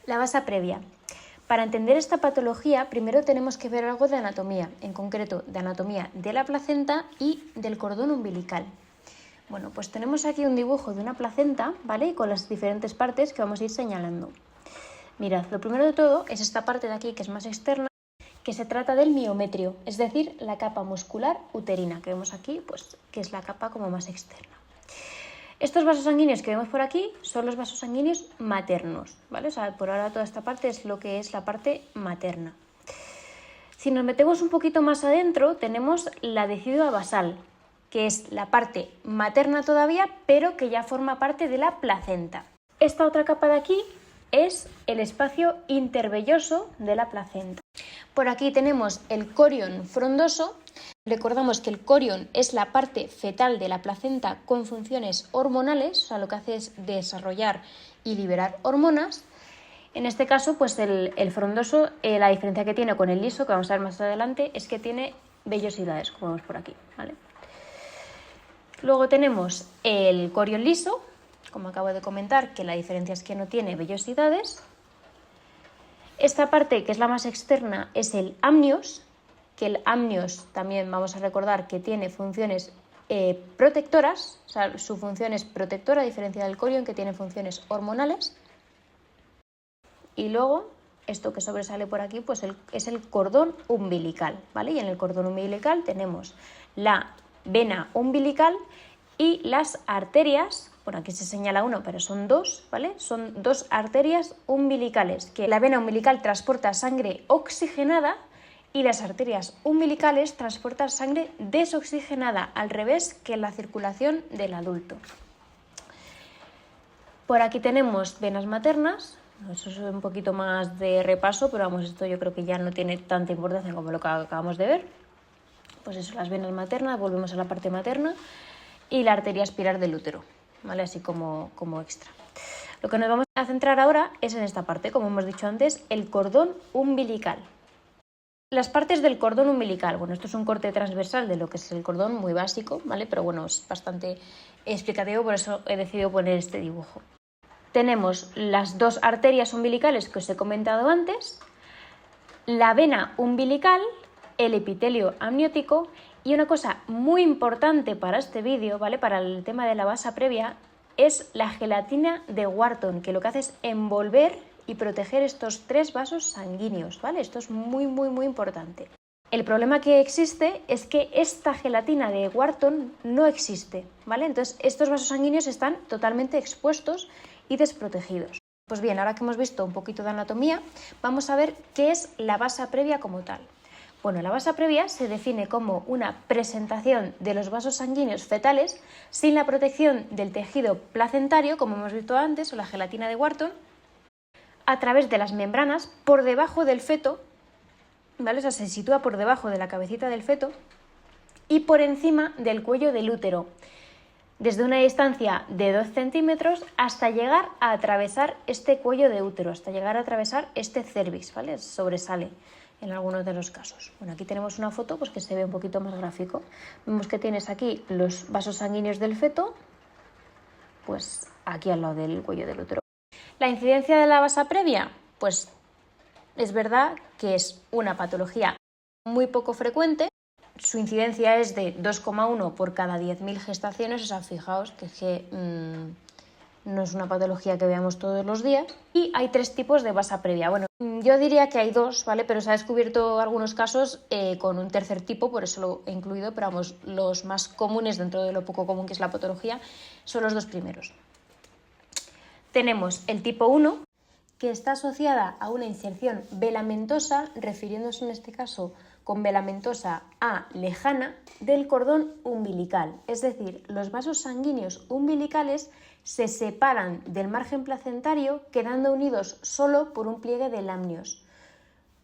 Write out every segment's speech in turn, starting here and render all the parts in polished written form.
La vasa previa. Para entender esta patología, primero tenemos que ver algo de anatomía, en concreto de anatomía de la placenta y del cordón umbilical. Bueno, pues tenemos aquí un dibujo de una placenta, ¿vale? Con las diferentes partes que vamos a ir señalando. Mirad, lo primero de todo es esta parte de aquí que es más externa, que se trata del miometrio, es decir, la capa muscular uterina, que vemos aquí, pues que es la capa como más externa. Estos vasos sanguíneos que vemos por aquí son los vasos sanguíneos maternos, ¿vale? O sea, por ahora toda esta parte es lo que es la parte materna. Si nos metemos un poquito más adentro, tenemos la decidua basal, que es la parte materna todavía, pero que ya forma parte de la placenta. Esta otra capa de aquí es el espacio intervelloso de la placenta. Por aquí tenemos el corion frondoso. Recordamos que el corion es la parte fetal de la placenta con funciones hormonales, o sea, lo que hace es desarrollar y liberar hormonas. En este caso, pues el frondoso, la diferencia que tiene con el liso, que vamos a ver más adelante, es que tiene vellosidades, como vemos por aquí, ¿vale? Luego tenemos el corion liso, como acabo de comentar, que la diferencia es que no tiene vellosidades. Esta parte, que es la más externa, es el amnios, que el amnios también vamos a recordar que tiene funciones protectoras, o sea, su función es protectora, a diferencia del corion, que tiene funciones hormonales. Y luego, esto que sobresale por aquí, pues es el cordón umbilical, ¿vale? Y en el cordón umbilical tenemos la vena umbilical y las arterias. Bueno, aquí se señala uno, pero son dos, ¿vale? Son dos arterias umbilicales, que la vena umbilical transporta sangre oxigenada y las arterias umbilicales transportan sangre desoxigenada, al revés que en la circulación del adulto. Por aquí tenemos venas maternas. Eso es un poquito más de repaso, pero vamos, esto yo creo que ya no tiene tanta importancia como lo que acabamos de ver. Pues eso, las venas maternas, volvemos a la parte materna, y la arteria espiral del útero, ¿vale? Así como extra. Lo que nos vamos a centrar ahora es en esta parte, como hemos dicho antes, el cordón umbilical. Las partes del cordón umbilical, bueno, esto es un corte transversal de lo que es el cordón, muy básico, ¿vale? Pero bueno, es bastante explicativo, por eso he decidido poner este dibujo. Tenemos las dos arterias umbilicales que os he comentado antes, la vena umbilical, el epitelio amniótico y una cosa muy importante para este vídeo, ¿vale? Para el tema de la vasa previa, es la gelatina de Wharton, que lo que hace es envolver y proteger estos tres vasos sanguíneos, ¿vale? Esto es muy, muy, muy importante. El problema que existe es que esta gelatina de Wharton no existe, ¿vale? Entonces, estos vasos sanguíneos están totalmente expuestos y desprotegidos. Pues bien, ahora que hemos visto un poquito de anatomía, vamos a ver qué es la vasa previa como tal. Bueno, la vasa previa se define como una presentación de los vasos sanguíneos fetales sin la protección del tejido placentario, como hemos visto antes, o la gelatina de Wharton, a través de las membranas por debajo del feto, ¿vale? O sea, se sitúa por debajo de la cabecita del feto y por encima del cuello del útero, desde una distancia de 2 centímetros hasta llegar a atravesar este cuello de útero, hasta llegar a atravesar este cervix, ¿vale? Sobresale en algunos de los casos. Bueno, aquí tenemos una foto pues, que se ve un poquito más gráfico. Vemos que tienes aquí los vasos sanguíneos del feto, pues aquí al lado del cuello del útero. La incidencia de la vasa previa, pues es verdad que es una patología muy poco frecuente. Su incidencia es de 2,1 por cada 10.000 gestaciones, o sea, fijaos que no es una patología que veamos todos los días. Y hay 3 tipos de vasa previa. Bueno, yo diría que hay 2, ¿vale? Pero se ha descubierto algunos casos con un tercer tipo, por eso lo he incluido, pero vamos, los más comunes dentro de lo poco común que es la patología son los 2 primeros. Tenemos el tipo 1, que está asociada a una inserción velamentosa, refiriéndose en este caso con velamentosa a lejana, del cordón umbilical. Es decir, los vasos sanguíneos umbilicales se separan del margen placentario quedando unidos solo por un pliegue del amnios.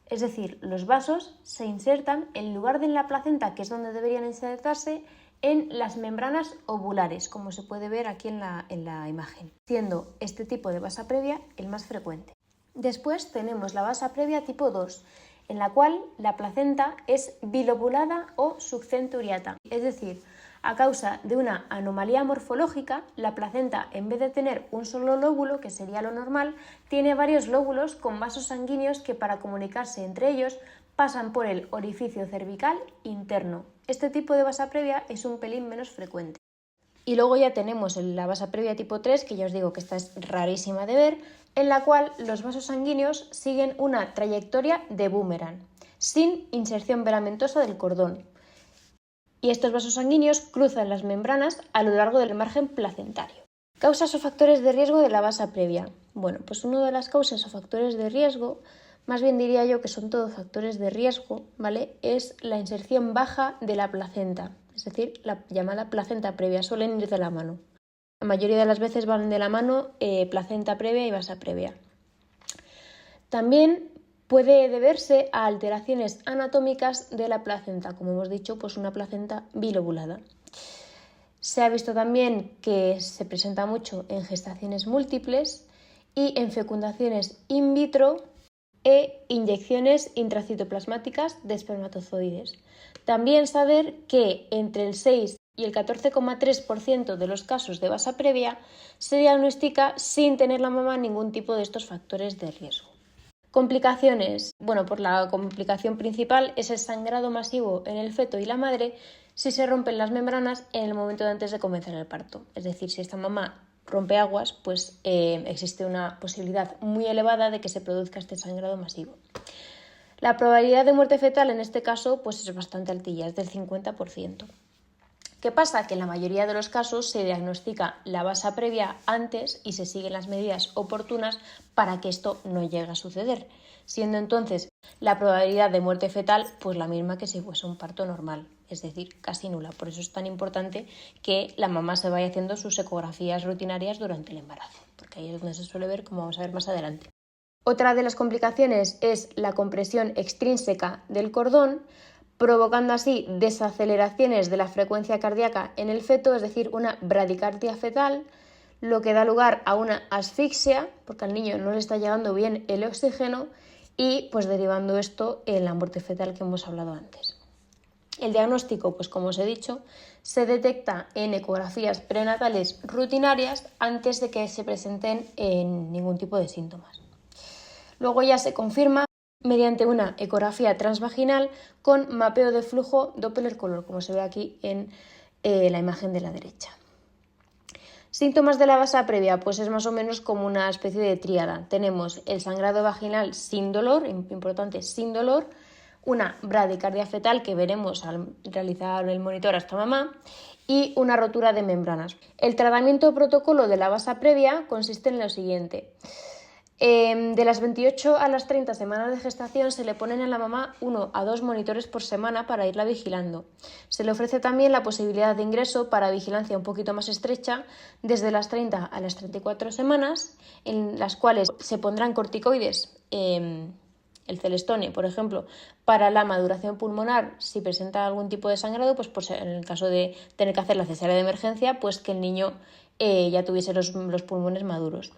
Es decir, los vasos se insertan en lugar de en la placenta, que es donde deberían insertarse, en las membranas ovulares, como se puede ver aquí en la imagen, siendo este tipo de vasa previa el más frecuente. Después tenemos la vasa previa tipo 2, en la cual la placenta es bilobulada o subcenturiata, es decir, A causa de una anomalía morfológica, la placenta, en vez de tener un solo lóbulo, que sería lo normal, tiene varios lóbulos con vasos sanguíneos que, para comunicarse entre ellos, pasan por el orificio cervical interno. Este tipo de vasa previa es un pelín menos frecuente. Y luego ya tenemos la vasa previa tipo 3, que ya os digo que esta es rarísima de ver, en la cual los vasos sanguíneos siguen una trayectoria de boomerang, sin inserción velamentosa del cordón. Y estos vasos sanguíneos cruzan las membranas a lo largo del margen placentario. Causas o factores de riesgo de la vasa previa. Bueno, pues una de las causas o factores de riesgo, más bien diría yo que son todos factores de riesgo, ¿vale? Es la inserción baja de la placenta, es decir, la llamada placenta previa, suelen ir de la mano. La mayoría de las veces van de la mano placenta previa y vasa previa. También puede deberse a alteraciones anatómicas de la placenta, como hemos dicho, pues una placenta bilobulada. Se ha visto también que se presenta mucho en gestaciones múltiples y en fecundaciones in vitro e inyecciones intracitoplasmáticas de espermatozoides. También saber que entre el 6 y el 14,3% de los casos de vasa previa se diagnostica sin tener la mamá ningún tipo de estos factores de riesgo. Complicaciones. Bueno, pues la complicación principal es el sangrado masivo en el feto y la madre si se rompen las membranas en el momento de antes de comenzar el parto. Es decir, si esta mamá rompe aguas, pues existe una posibilidad muy elevada de que se produzca este sangrado masivo. La probabilidad de muerte fetal en este caso pues es bastante altilla, es del 50%. ¿Qué pasa? Que en la mayoría de los casos se diagnostica la vasa previa antes y se siguen las medidas oportunas para que esto no llegue a suceder, siendo entonces la probabilidad de muerte fetal pues la misma que si fuese un parto normal, es decir, casi nula. Por eso es tan importante que la mamá se vaya haciendo sus ecografías rutinarias durante el embarazo, porque ahí es donde se suele ver, como vamos a ver más adelante. Otra de las complicaciones es la compresión extrínseca del cordón, provocando así desaceleraciones de la frecuencia cardíaca en el feto, es decir, una bradicardia fetal, lo que da lugar a una asfixia, porque al niño no le está llegando bien el oxígeno, y pues derivando esto en la muerte fetal que hemos hablado antes. El diagnóstico, pues como os he dicho, se detecta en ecografías prenatales rutinarias antes de que se presenten ningún tipo de síntomas. Luego ya se confirma mediante una ecografía transvaginal con mapeo de flujo Doppler color, como se ve aquí en la imagen de la derecha. Síntomas de la vasa previa, pues es más o menos como una especie de tríada. Tenemos el sangrado vaginal sin dolor, importante, sin dolor, una bradicardia fetal que veremos al realizar el monitor a esta mamá y una rotura de membranas. El tratamiento protocolo de la vasa previa consiste en lo siguiente. De las 28 a las 30 semanas de gestación se le ponen a la mamá 1 a 2 monitores por semana para irla vigilando. Se le ofrece también la posibilidad de ingreso para vigilancia un poquito más estrecha desde las 30 a las 34 semanas, en las cuales se pondrán corticoides, el Celestone, por ejemplo, para la maduración pulmonar si presenta algún tipo de sangrado, pues en el caso de tener que hacer la cesárea de emergencia, pues que el niño ya tuviese los pulmones maduros.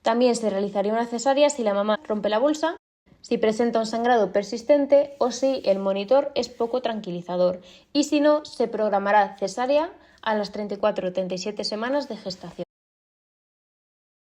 También se realizaría una cesárea si la mamá rompe la bolsa, si presenta un sangrado persistente o si el monitor es poco tranquilizador, y si no, se programará cesárea a las 34 o 37 semanas de gestación.